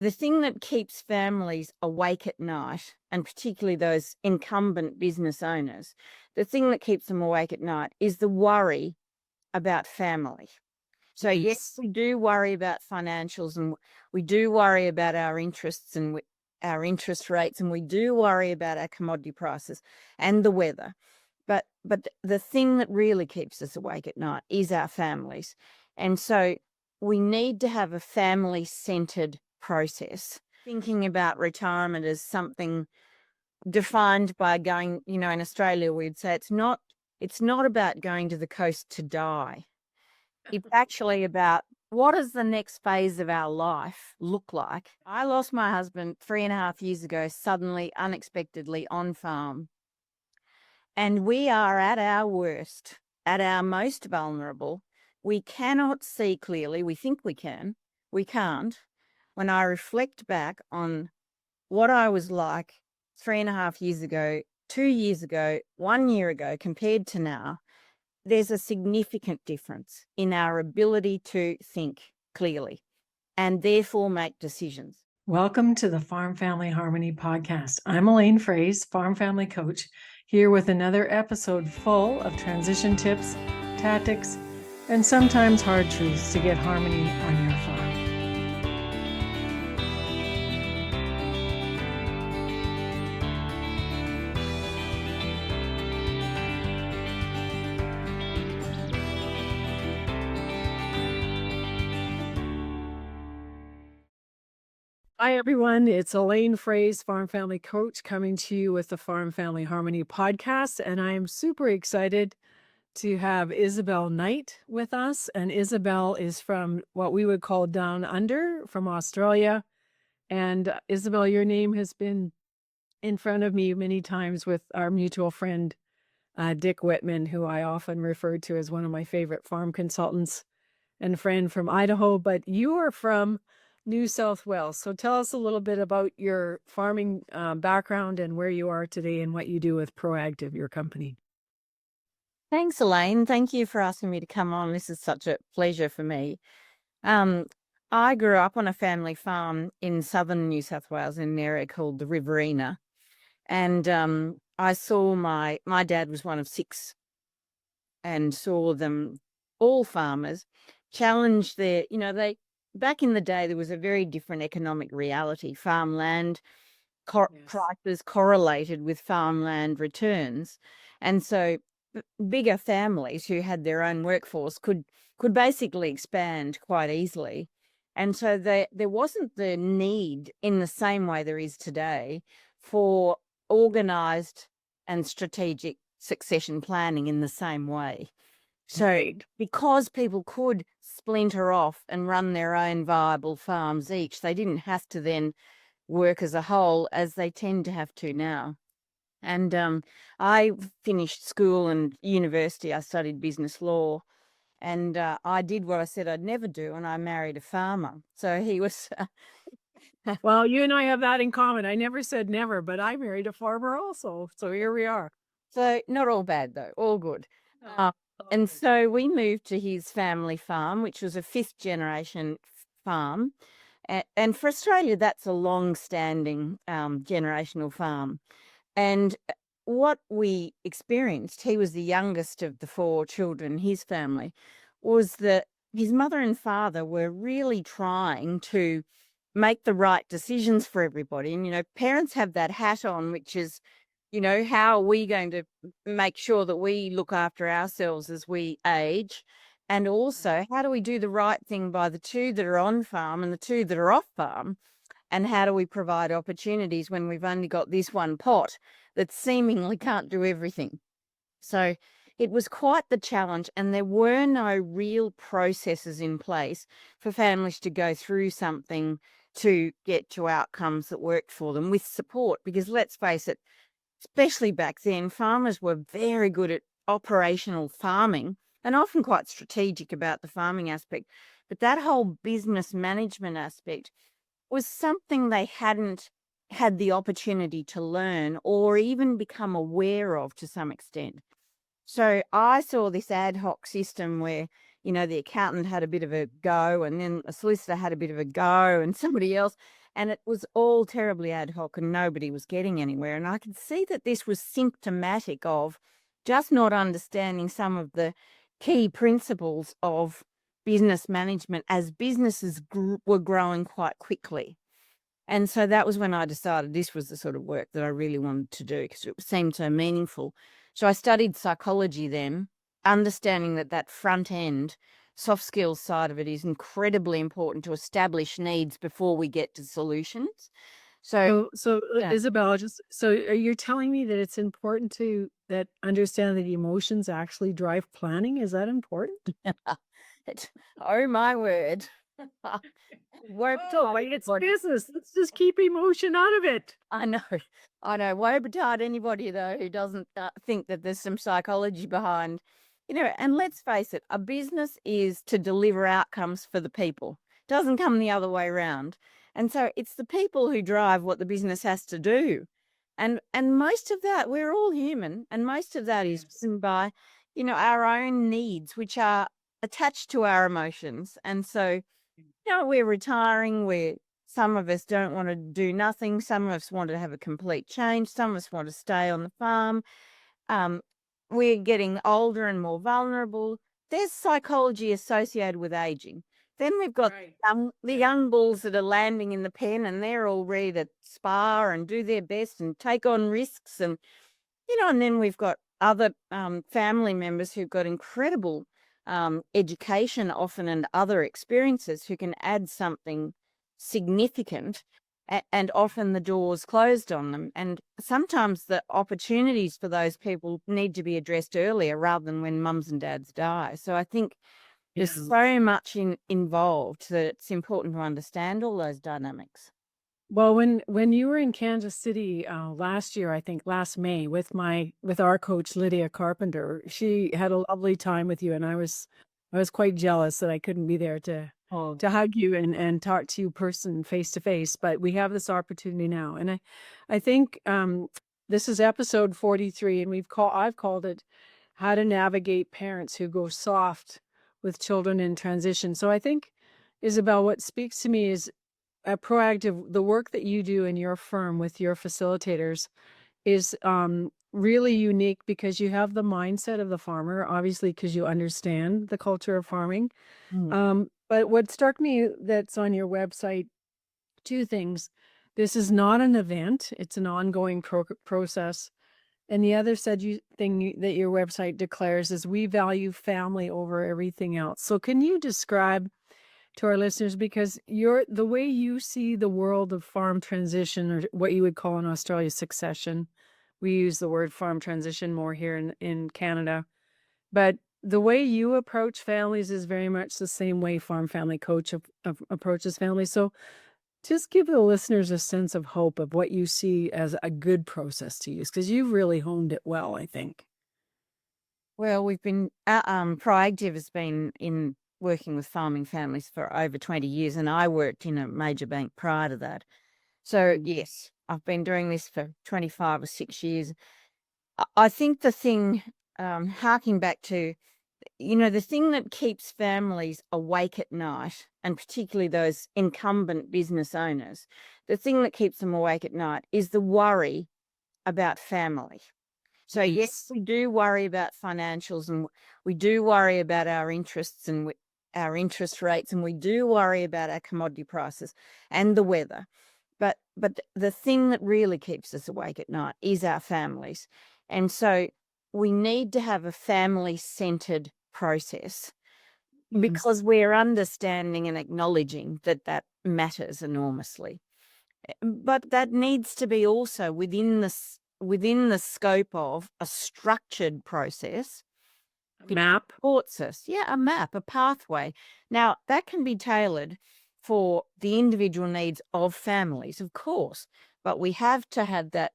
The thing that keeps families awake at night, and particularly those incumbent business owners, the thing that keeps them awake at night is the worry about family. So, yes, we do worry about financials, and we do worry about our interests and our interest rates, and we do worry about our commodity prices and the weather. But the thing that really keeps us awake at night is our families. And so we need to have a family-centered process. Thinking about retirement as something defined by going, in Australia, we'd say it's not about going to the coast to die. It's actually about what does the next phase of our life look like? I lost my husband 3.5 years ago, suddenly, unexpectedly, on farm. And we are at our worst, at our most vulnerable. We cannot see clearly. We think we can. We can't. When I reflect back on what I was like 3.5 years ago, 2 years ago, 1 year ago, compared to now, there's a significant difference in our ability to think clearly and therefore make decisions. Welcome to the Farm Family Harmony podcast. I'm Elaine Froese, Farm Family Coach, here with another episode full of transition tips, tactics, and sometimes hard truths to get harmony on your farm. Hi, everyone. It's Elaine Froese, Farm Family Coach, coming to you with the Farm Family Harmony podcast. And I am super excited to have Isabel Knight with us. And Isabel is from what we would call down under, from Australia. And Isabel, your name has been in front of me many times with our mutual friend, Dick Whitman, who I often refer to as one of my favorite farm consultants and friend from Idaho. But you are from New South Wales. So tell us a little bit about your farming background and where you are today and what you do with ProAgtive, your company. Thanks, Elaine. Thank you for asking me to come on. This is such a pleasure for me. I grew up on a family farm in southern New South Wales in an area called the Riverina. And I saw my dad was one of six, and saw them, all farmers, challenge they back in the day, there was a very different economic reality. Farmland prices correlated with farmland returns. And so bigger families who had their own workforce could basically expand quite easily. And so there wasn't the need in the same way there is today for organized and strategic succession planning in the same way. So because people could splinter off and run their own viable farms each, they didn't have to then work as a whole as they tend to have to now. And I finished school and university. I studied business law, and I did what I said I'd never do, and I married a farmer. So he was... Well, you and I have that in common. I never said never, but I married a farmer also. So here we are. So not all bad, though, all good. And so we moved to his family farm, which was a fifth generation farm. And for Australia, that's a long-standing generational farm. And what we experienced, he was the youngest of the four children, his family, was that his mother and father were really trying to make the right decisions for everybody. And, parents have that hat on, which is, how are we going to make sure that we look after ourselves as we age? And also, how do we do the right thing by the two that are on farm and the two that are off farm? And how do we provide opportunities when we've only got this one pot that seemingly can't do everything? So it was quite the challenge, and there were no real processes in place for families to go through something to get to outcomes that worked for them with support. Because let's face it, especially back then, farmers were very good at operational farming and often quite strategic about the farming aspect. But that whole business management aspect was something they hadn't had the opportunity to learn or even become aware of to some extent. So I saw this ad hoc system where, the accountant had a bit of a go, and then a solicitor had a bit of a go, and somebody else. And it was all terribly ad hoc and nobody was getting anywhere. And I could see that this was symptomatic of just not understanding some of the key principles of business management as businesses were growing quite quickly. And so that was when I decided this was the sort of work that I really wanted to do because it seemed so meaningful. So I studied psychology then, understanding that front end soft skills side of it is incredibly important to establish needs before we get to solutions. So yeah. Isabel, so you're telling me that it's important to understand that emotions actually drive planning? Is that important? Oh my word. It's business. Let's just keep emotion out of it. I know. Woe betide anybody, though, who doesn't think that there's some psychology behind, and let's face it, a business is to deliver outcomes for the people. It doesn't come the other way around. And so it's the people who drive what the business has to do. And most of that, we're all human, and most of that is driven by, our own needs, which are attached to our emotions. And so, we're retiring, some of us don't want to do nothing. Some of us want to have a complete change. Some of us want to stay on the farm. We're getting older and more vulnerable. There's psychology associated with aging. Then we've got the young bulls that are landing in the pen and they're all ready to spar and do their best and take on risks. And, and then we've got other family members who've got incredible education often and other experiences who can add something significant, and often the door's closed on them. And sometimes the opportunities for those people need to be addressed earlier rather than when mums and dads die. So I think there's so much involved that it's important to understand all those dynamics. Well, when you were in Kansas City last year, I think last May, with our coach Lydia Carpenter, she had a lovely time with you, and I was quite jealous that I couldn't be there to hug you and talk to you face to face. But we have this opportunity now, and I think this is episode 43, and I've called it "How to Navigate Parents Who Go Soft with Children in Transition." So I think, Isabel, what speaks to me is ProAgtive, the work that you do in your firm with your facilitators is really unique because you have the mindset of the farmer, obviously, because you understand the culture of farming. But what struck me that's on your website, two things. This is not an event. It's an ongoing process. And the other thing that your website declares is we value family over everything else. So can you describe to our listeners, because the way you see the world of farm transition, or what you would call in Australia succession, we use the word farm transition more here in Canada, but the way you approach families is very much the same way Farm Family Coach approaches families. So just give the listeners a sense of hope of what you see as a good process to use, because you've really honed it well, I think. Well, we've been ProAgtive has been working with farming families for over 20 years, and I worked in a major bank prior to that. So yes, I've been doing this for 25 or 6 years. I think the thing, harking back to, the thing that keeps families awake at night, and particularly those incumbent business owners, the thing that keeps them awake at night is the worry about family. So yes, we do worry about financials, and we do worry about our interests and our interest rates, and we do worry about our commodity prices and the weather. But the thing that really keeps us awake at night is our families. And so we need to have a family-centered process because we're understanding and acknowledging that matters enormously. But that needs to be also within the scope of a structured process. Map. Supports us. Yeah, a map, a pathway. Now, that can be tailored for the individual needs of families, of course, but we have to have that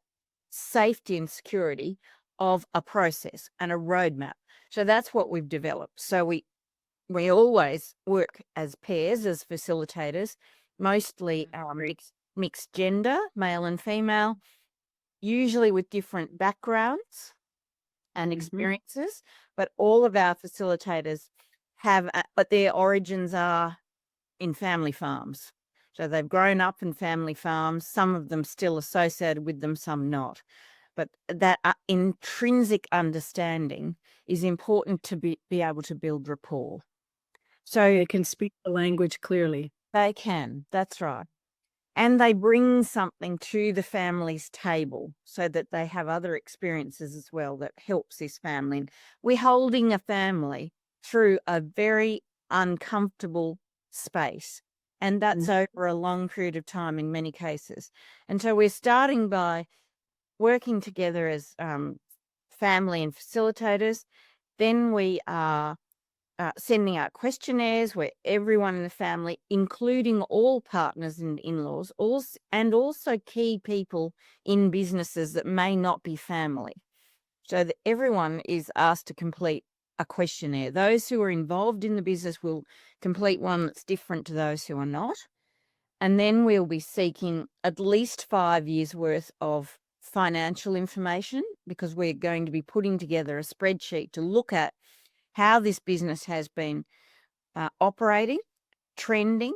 safety and security of a process and a roadmap. So that's what we've developed. So we always work as pairs, as facilitators, mostly mixed gender, male and female, usually with different backgrounds and experiences, but all of our facilitators have, but their origins are in family farms. So they've grown up in family farms, some of them still associated with them, some not. But that intrinsic understanding is important to be able to build rapport. So They can speak the language clearly. they can, that's right. And they bring something to the family's table so that they have other experiences as well that helps this family. We're holding a family through a very uncomfortable space, and that's over a long period of time in many cases. And so we're starting by working together as family and facilitators. Then we are sending out questionnaires where everyone in the family, including all partners and in-laws, and also key people in businesses that may not be family, so that everyone is asked to complete a questionnaire. Those who are involved in the business will complete one that's different to those who are not. And then we'll be seeking at least 5 years worth of financial information, because we're going to be putting together a spreadsheet to look at how this business has been operating, trending.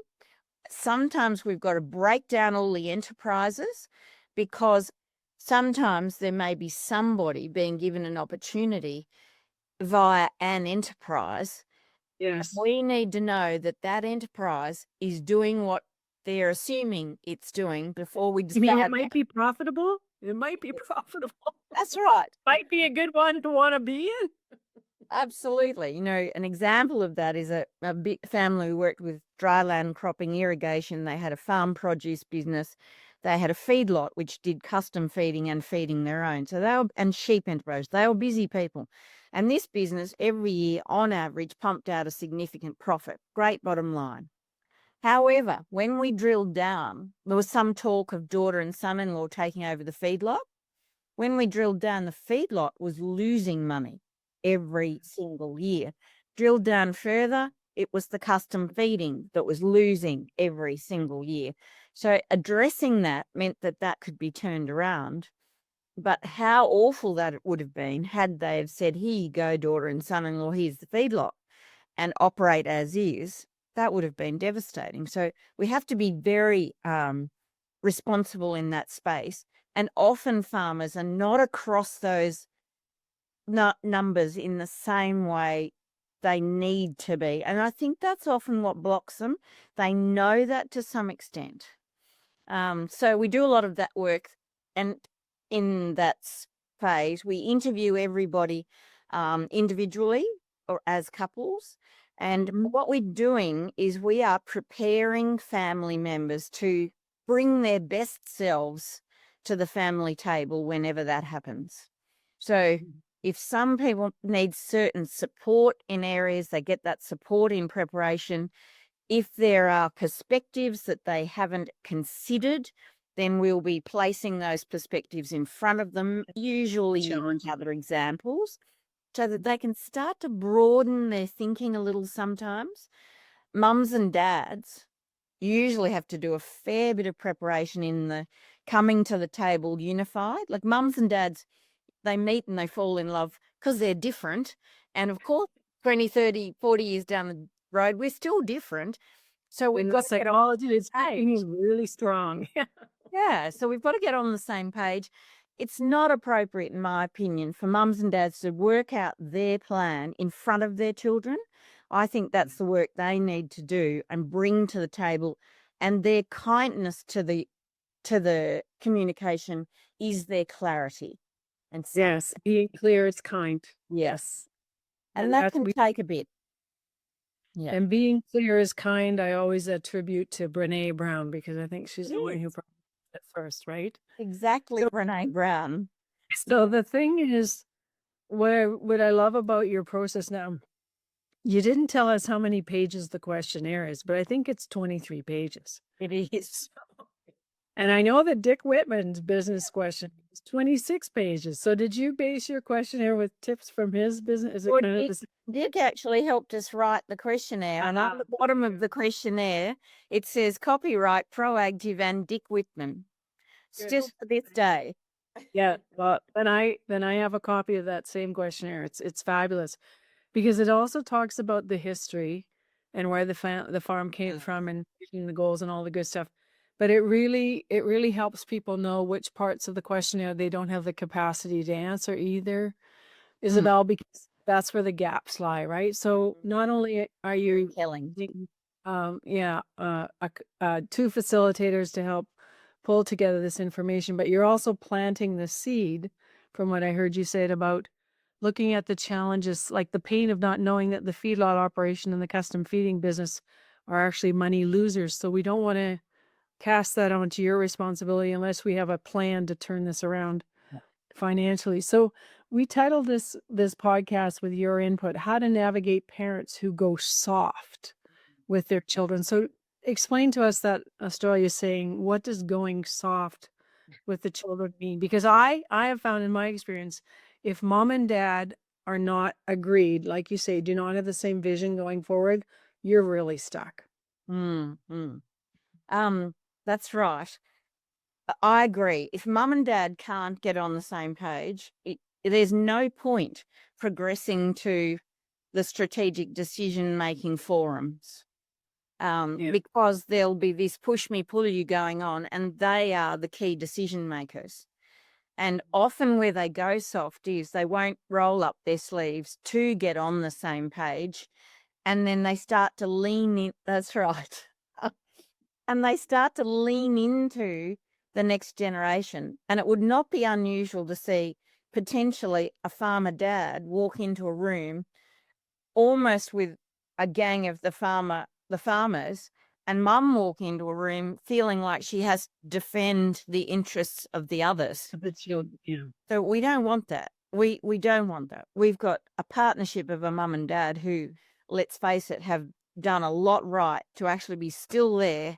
Sometimes we've got to break down all the enterprises, because sometimes there may be somebody being given an opportunity via an enterprise. Yes. We need to know that that enterprise is doing what they're assuming it's doing before we You mean it decide. might be profitable? It might be profitable. That's right. Might be a good one to want to be in. Absolutely. You know, an example of that is a big family who worked with dryland cropping, irrigation. They had a farm produce business. They had a feedlot which did custom feeding and feeding their own. So and sheep enterprise. They were busy people. And this business every year on average pumped out a significant profit. Great bottom line. However, when we drilled down, there was some talk of daughter and son-in-law taking over the feedlot. When we drilled down, the feedlot was losing money every single year. Drilled down further, it was the custom feeding that was losing every single year. So addressing that meant that that could be turned around. But how awful that it would have been had they have said, here you go, daughter and son-in-law, here's the feedlot, and operate as is. That would have been devastating. So we have to be very responsible in that space. And often farmers are not across those numbers in the same way they need to be. And I think that's often what blocks them. They know that to some extent. So we do a lot of that work. And in that phase, we interview everybody individually or as couples. And what we're doing is we are preparing family members to bring their best selves to the family table whenever that happens. So if some people need certain support in areas, they get that support in preparation. If there are perspectives that they haven't considered, then we'll be placing those perspectives in front of them, usually using other examples, so that they can start to broaden their thinking a little sometimes. Mums and dads usually have to do a fair bit of preparation in the coming to the table unified. Like mums and dads, they meet and they fall in love because they're different. And of course, 20, 30, 40 years down the road, we're still different. So we've got psychology is really strong. Yeah, so we've got to get on the same page. It's not appropriate, in my opinion, for mums and dads to work out their plan in front of their children. I think that's the work they need to do and bring to the table. And their kindness to the communication is their clarity. And Yes, being clear is kind. yes, and that can take a bit. Yeah, And being clear is kind, I always attribute to Brene Brown, because I think she's the one who brought it first, right? exactly, Brene Brown. So the thing is, what I love about your process now, you didn't tell us how many pages the questionnaire is, but I think it's 23 pages. It is. And I know that Dick Whitman's business question is 26 pages. So did you base your questionnaire with tips from his business? Is it Well, kind of Dick actually helped us write the questionnaire. And on the bottom of the questionnaire, it says copyright ProAgtive and Dick Whitman. Still to this day. Yeah, well, then I have a copy of that same questionnaire. It's fabulous, because it also talks about the history and where the farm came from and reaching the goals and all the good stuff. But it really helps people know which parts of the questionnaire they don't have the capacity to answer either, Isabel, because that's where the gaps lie, right? So not only are you Telling. two facilitators to help pull together this information, but you're also planting the seed, from what I heard you say about looking at the challenges, like the pain of not knowing that the feedlot operation and the custom feeding business are actually money losers. So we don't want to cast that onto your responsibility unless we have a plan to turn this around financially. So we titled this podcast with your input, How to Navigate Parents Who Go Soft with Their Children. So explain to us that Australia saying, what does going soft with the children mean? Because I have found in my experience, if mom and dad are not agreed, like you say, do not have the same vision going forward, you're really stuck. That's right. I agree. If mum and dad can't get on the same page, there's no point progressing to the strategic decision-making forums, because there'll be this push me, pull you going on, and they are the key decision makers. And often where they go soft is they won't roll up their sleeves to get on the same page, and then they start to lean in. That's right. And they start to lean into the next generation. And it would not be unusual to see potentially a farmer dad walk into a room almost with a gang of the farmers, and mum walk into a room feeling like she has to defend the interests of the others. So we don't want that. We don't want that. We've got a partnership of a mum and dad who, let's face it, have done a lot right to actually be still there,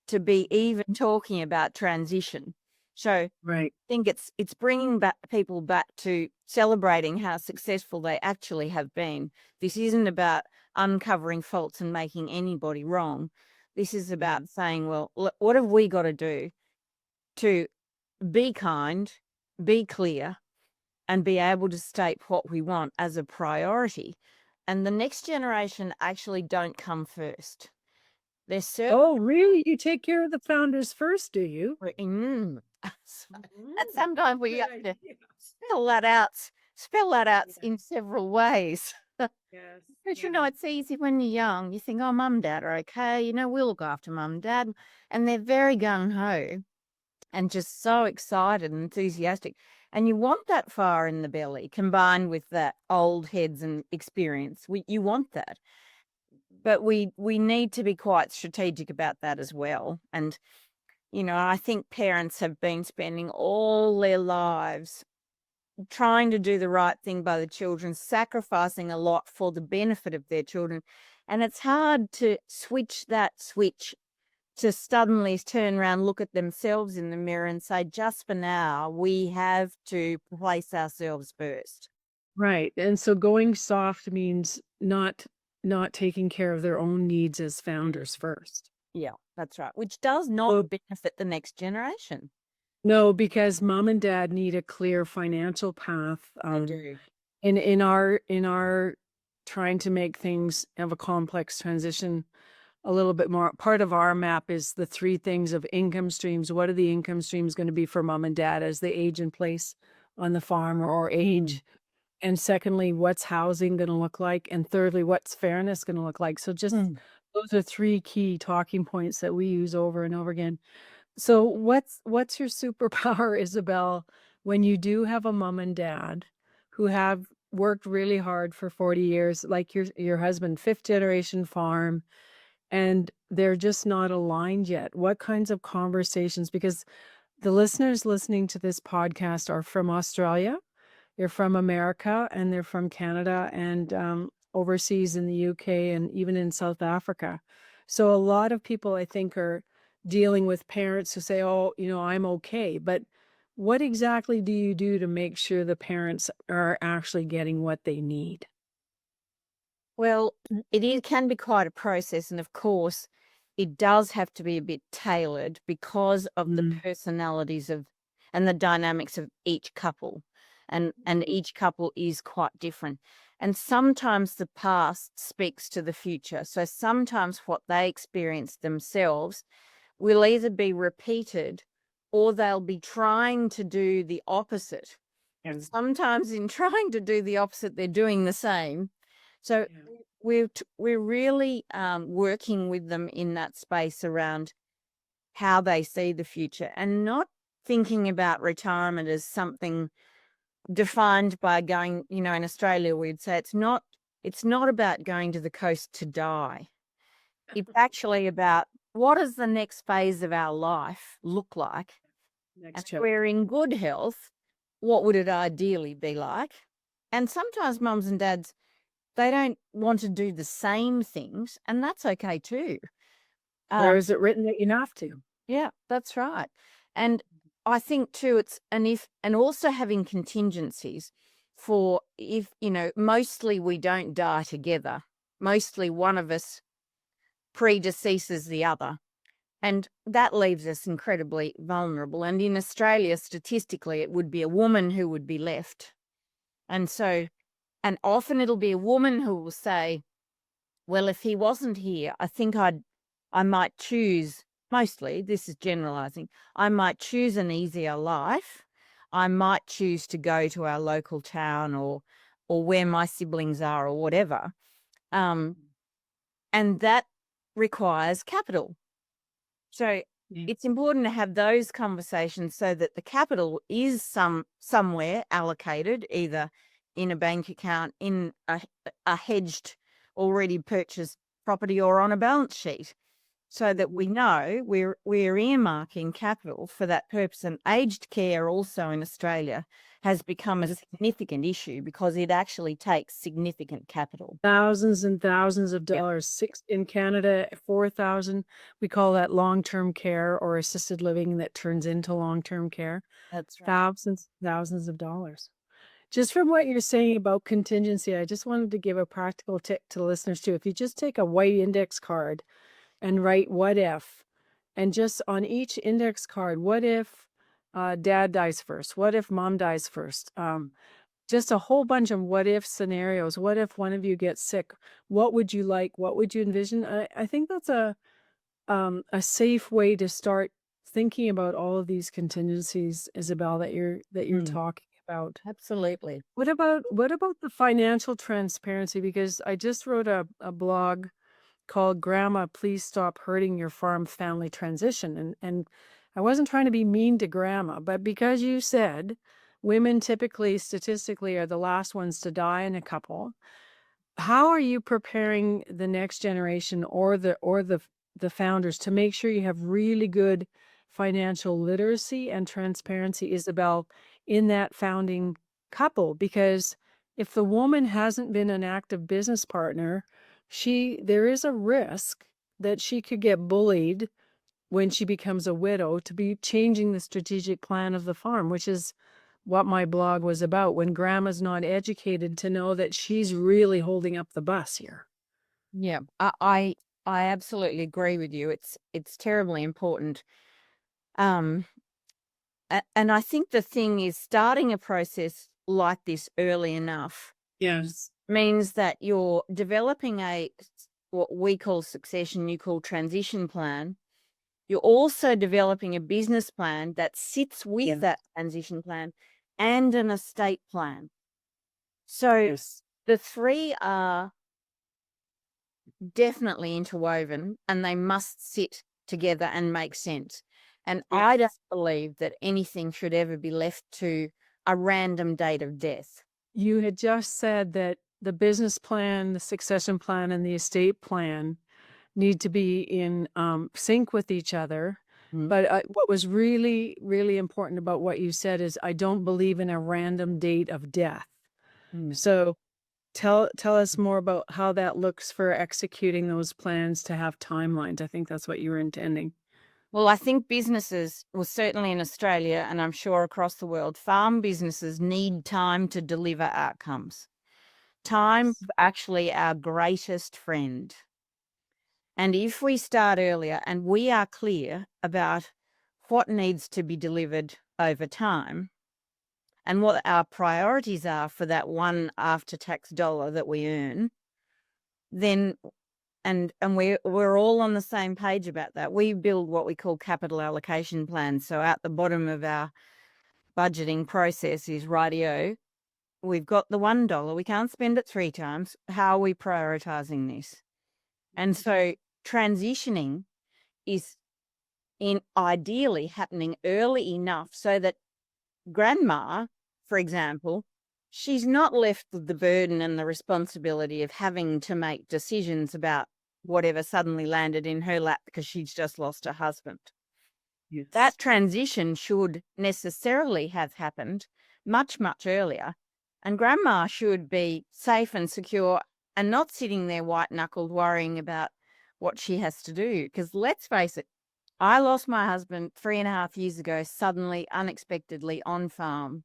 to be even talking about transition. So Right. I think it's bringing back people back to celebrating how successful they actually have been. This isn't about uncovering faults and making anybody wrong. This is about saying, well, what have we got to do to be kind, be clear, and be able to state what we want as a priority. And the next generation actually don't come first. They're certain. Oh, really? You take care of the founders first, do you? And sometimes we have to spell that out in several ways. Yes. But you know, it's easy when you're young. You think, oh, mum and dad are okay. You know, we'll look after mum and dad. And they're very gung-ho and just so excited and enthusiastic. And you want that fire in the belly combined with that old heads and experience. You want that. But we need to be quite strategic about that as well. And, you know, I think parents have been spending all their lives trying to do the right thing by the children, sacrificing a lot for the benefit of their children. And it's hard to switch to suddenly turn around, look at themselves in the mirror and say, just for now, we have to place ourselves first. Right. And so going soft means not taking care of their own needs as founders first. Yeah, that's right. Which does not benefit the next generation. No, because mom and dad need a clear financial path. In our trying to make things have a complex transition a little bit more, part of our map is the three things of income streams. What are the income streams going to be for mom and dad as they age in place on the farm or age? And secondly, what's housing going to look like? And thirdly, what's fairness going to look like? So just those are three key talking points that we use over and over again. So what's your superpower, Isabel, when you do have a mom and dad who have worked really hard for 40 years, like your husband, fifth generation farm, and they're just not aligned yet? What kinds of conversations? Because the listeners listening to this podcast are from Australia, they're from America, and they're from Canada, and overseas in the UK and even in South Africa. So a lot of people, I think, are dealing with parents who say, oh, you know, I'm okay. But what exactly do you do to make sure the parents are actually getting what they need? Well, can be quite a process. And of course, it does have to be a bit tailored because of the personalities and the dynamics of each couple. And each couple is quite different. And sometimes the past speaks to the future. So sometimes what they experience themselves will either be repeated or they'll be trying to do the opposite. And sometimes in trying to do the opposite, they're doing the same. So we're really working with them in that space around how they see the future and not thinking about retirement as something defined by going, in Australia, we'd say it's not about going to the coast to die. It's actually about what does the next phase of our life look like? And if we're in good health, what would it ideally be like? And sometimes mums and dads, they don't want to do the same things, and that's okay too. Where is it written that you have to? Yeah, that's right. And I think too, it's and also having contingencies for if, mostly we don't die together. Mostly one of us predeceases the other. And that leaves us incredibly vulnerable. And in Australia, statistically, it would be a woman who would be left. And so, and often it'll be a woman who will say, well, if he wasn't here, I think I might choose, mostly, this is generalizing, I might choose an easier life. I might choose to go to our local town or where my siblings are or whatever. And that requires capital. So it's important to have those conversations so that the capital is somewhere allocated, either in a bank account, in a hedged, already purchased property, or on a balance sheet, so that we know we're earmarking capital for that purpose. And aged care also in Australia has become a significant issue because it actually takes significant capital. Thousands and thousands of dollars. Six in Canada, 4,000. We call that long-term care or assisted living that turns into long-term care. That's right. Thousands of dollars. Just from what you're saying about contingency, I just wanted to give a practical tip to the listeners too. If you just take a white index card and write what if, and just on each index card, what if dad dies first? What if mom dies first? Just a whole bunch of what if scenarios. What if one of you gets sick? What would you like? What would you envision? I think that's a safe way to start thinking about all of these contingencies, Isabel, that you're talking about. Absolutely. What about the financial transparency? Because I just wrote a blog called Grandma, Please Stop Hurting Your Farm Family Transition. And I wasn't trying to be mean to Grandma, but because you said women typically, statistically, are the last ones to die in a couple, how are you preparing the next generation or the founders to make sure you have really good financial literacy and transparency, Isabel, in that founding couple? Because if the woman hasn't been an active business partner, there is a risk that she could get bullied when she becomes a widow to be changing the strategic plan of the farm, which is what my blog was about. When grandma's not educated, to know that she's really holding up the bus here. Yeah, I absolutely agree with you. It's terribly important. And I think the thing is, starting a process like this early enough means that you're developing what we call succession, you call transition plan. You're also developing a business plan that sits with that transition plan and an estate plan. So the three are definitely interwoven and they must sit together and make sense. And I don't believe that anything should ever be left to a random date of death. You had just said that the business plan, the succession plan, and the estate plan need to be in sync with each other. But what was really, really important about what you said is I don't believe in a random date of death. So tell us more about how that looks for executing those plans to have timelines. I think that's what you were intending. Well, I think businesses, well, certainly in Australia, and I'm sure across the world, farm businesses need time to deliver outcomes. Time is actually our greatest friend. And if we start earlier and we are clear about what needs to be delivered over time, and what our priorities are for that one after-tax dollar that we earn, then and we're all on the same page about that. We build what we call capital allocation plans. So at the bottom of our budgeting process is rightio. We've got the $1. We can't spend it 3 times. How are we prioritizing this? And so transitioning is ideally happening early enough so that grandma, for example, she's not left with the burden and the responsibility of having to make decisions about whatever suddenly landed in her lap because she's just lost her husband. Yes. That transition should necessarily have happened much, much earlier. And grandma should be safe and secure and not sitting there white-knuckled worrying about what she has to do. Because let's face it, I lost my husband 3.5 years ago, suddenly, unexpectedly, on farm.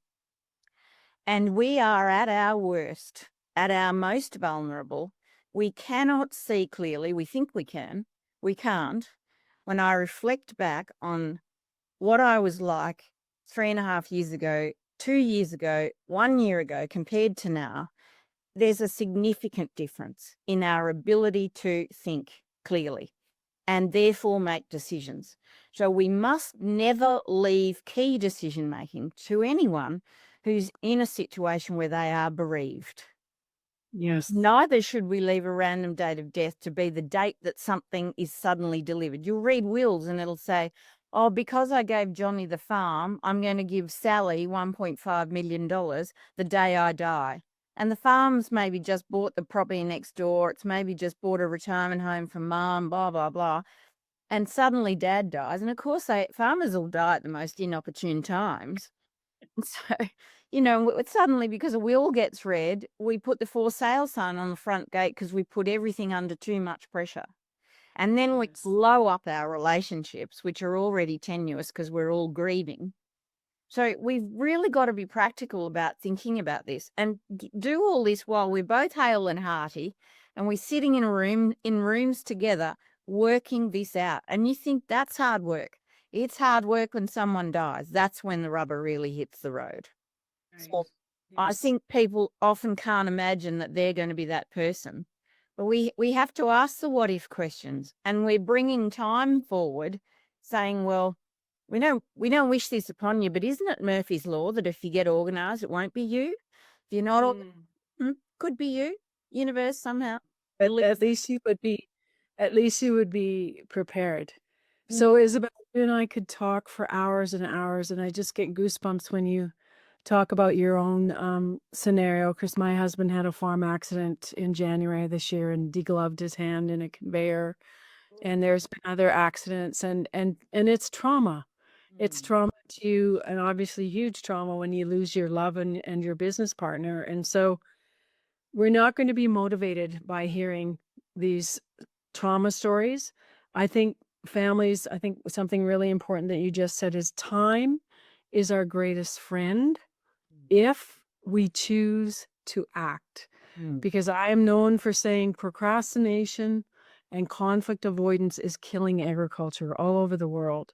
And we are at our worst, at our most vulnerable. We cannot see clearly. We think we can. We can't. When I reflect back on what I was like 3.5 years ago, 2 years ago, 1 year ago, compared to now, there's a significant difference in our ability to think clearly and therefore make decisions. So we must never leave key decision making to anyone who's in a situation where they are bereaved. Yes. Neither should we leave a random date of death to be the date that something is suddenly delivered. You'll read wills and it'll say, oh, because I gave Johnny the farm, I'm going to give Sally $1.5 million the day I die. And the farm's maybe just bought the property next door. It's maybe just bought a retirement home from mum, blah, blah, blah. And suddenly dad dies. And of course, farmers all die at the most inopportune times. And so, suddenly because a will gets read, we put the for sale sign on the front gate because we put everything under too much pressure. And then we blow up our relationships, which are already tenuous because we're all grieving. So we've really got to be practical about thinking about this and do all this while we're both hale and hearty and we're sitting in rooms together working this out. And you think that's hard work. It's hard work when someone dies. That's when the rubber really hits the road. So I think people often can't imagine that they're going to be that person. But we have to ask the what if questions, and we're bringing time forward saying, well, we don't wish this upon you, but isn't it Murphy's law that if you get organised, it won't be you? If you're not, could be you, universe somehow. At least you would be prepared. So Isabel, you and I could talk for hours and hours, and I just get goosebumps when you talk about your own scenario, because my husband had a farm accident in January this year and degloved his hand in a conveyor, and there's been other accidents, and it's trauma. It's trauma to you, and obviously huge trauma when you lose your love and your business partner. And so we're not going to be motivated by hearing these trauma stories. I think something really important that you just said is time is our greatest friend if we choose to act. Because I am known for saying procrastination and conflict avoidance is killing agriculture all over the world.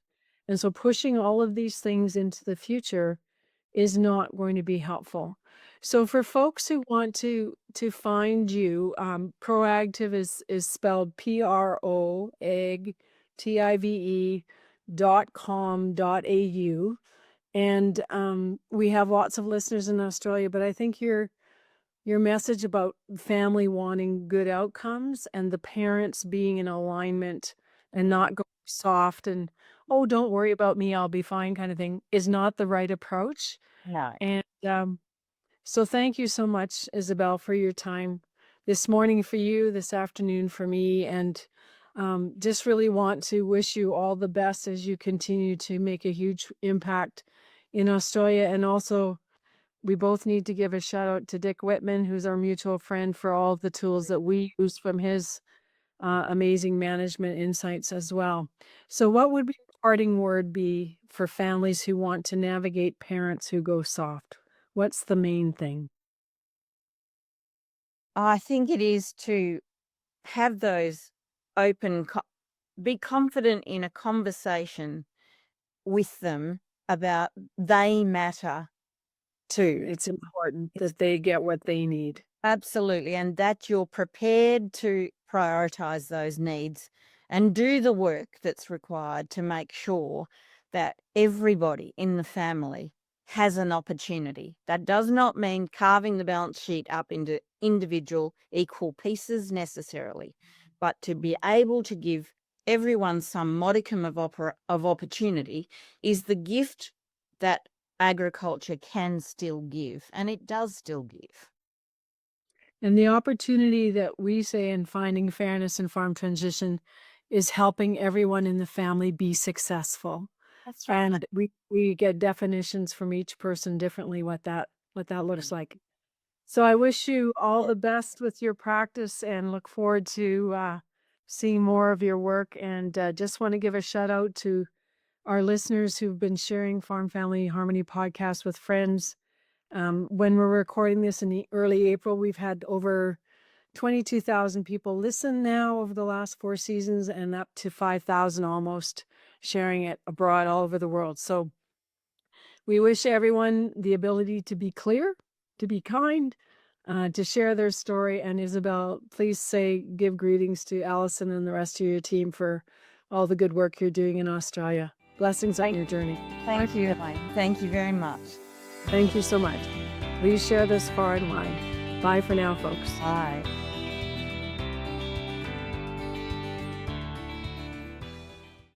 And so pushing all of these things into the future is not going to be helpful. So for folks who want to find you, ProAgtive is spelled ProAgtive.com.au. And we have lots of listeners in Australia, but I think your message about family wanting good outcomes and the parents being in alignment and not going soft and, oh, don't worry about me, I'll be fine kind of thing is not the right approach. No. And so thank you so much, Isabel, for your time this morning for you, this afternoon for me, and just really want to wish you all the best as you continue to make a huge impact in Australia. And also, we both need to give a shout out to Dick Whitman, who's our mutual friend, for all the tools that we use from his amazing management insights as well. So what would your parting word be for families who want to navigate parents who go soft? What's the main thing? I think it is to have those open, be confident in a conversation with them about they matter too. It's important that they get what they need. Absolutely. And that you're prepared to prioritize those needs and do the work that's required to make sure that everybody in the family has an opportunity. That does not mean carving the balance sheet up into individual equal pieces necessarily, but to be able to give everyone some modicum of opportunity is the gift that agriculture can still give, and it does still give. And the opportunity that we say in finding fairness in farm transition is helping everyone in the family be successful. That's right. And we get definitions from each person differently what that looks like. So I wish you all the best with your practice and look forward to seeing more of your work. And just want to give a shout out to our listeners who've been sharing Farm Family Harmony podcast with friends. When we're recording this in the early April, we've had over 22,000 people listen now over the last 4 seasons and up to 5,000 almost sharing it abroad all over the world. So we wish everyone the ability to be clear, to be kind, to share their story. And Isabel, please give greetings to Allison and the rest of your team for all the good work you're doing in Australia. Blessings on your journey. Thank you, Elaine. Thank you very much. Thank you so much. Please share this far and wide. Bye for now, folks. Bye.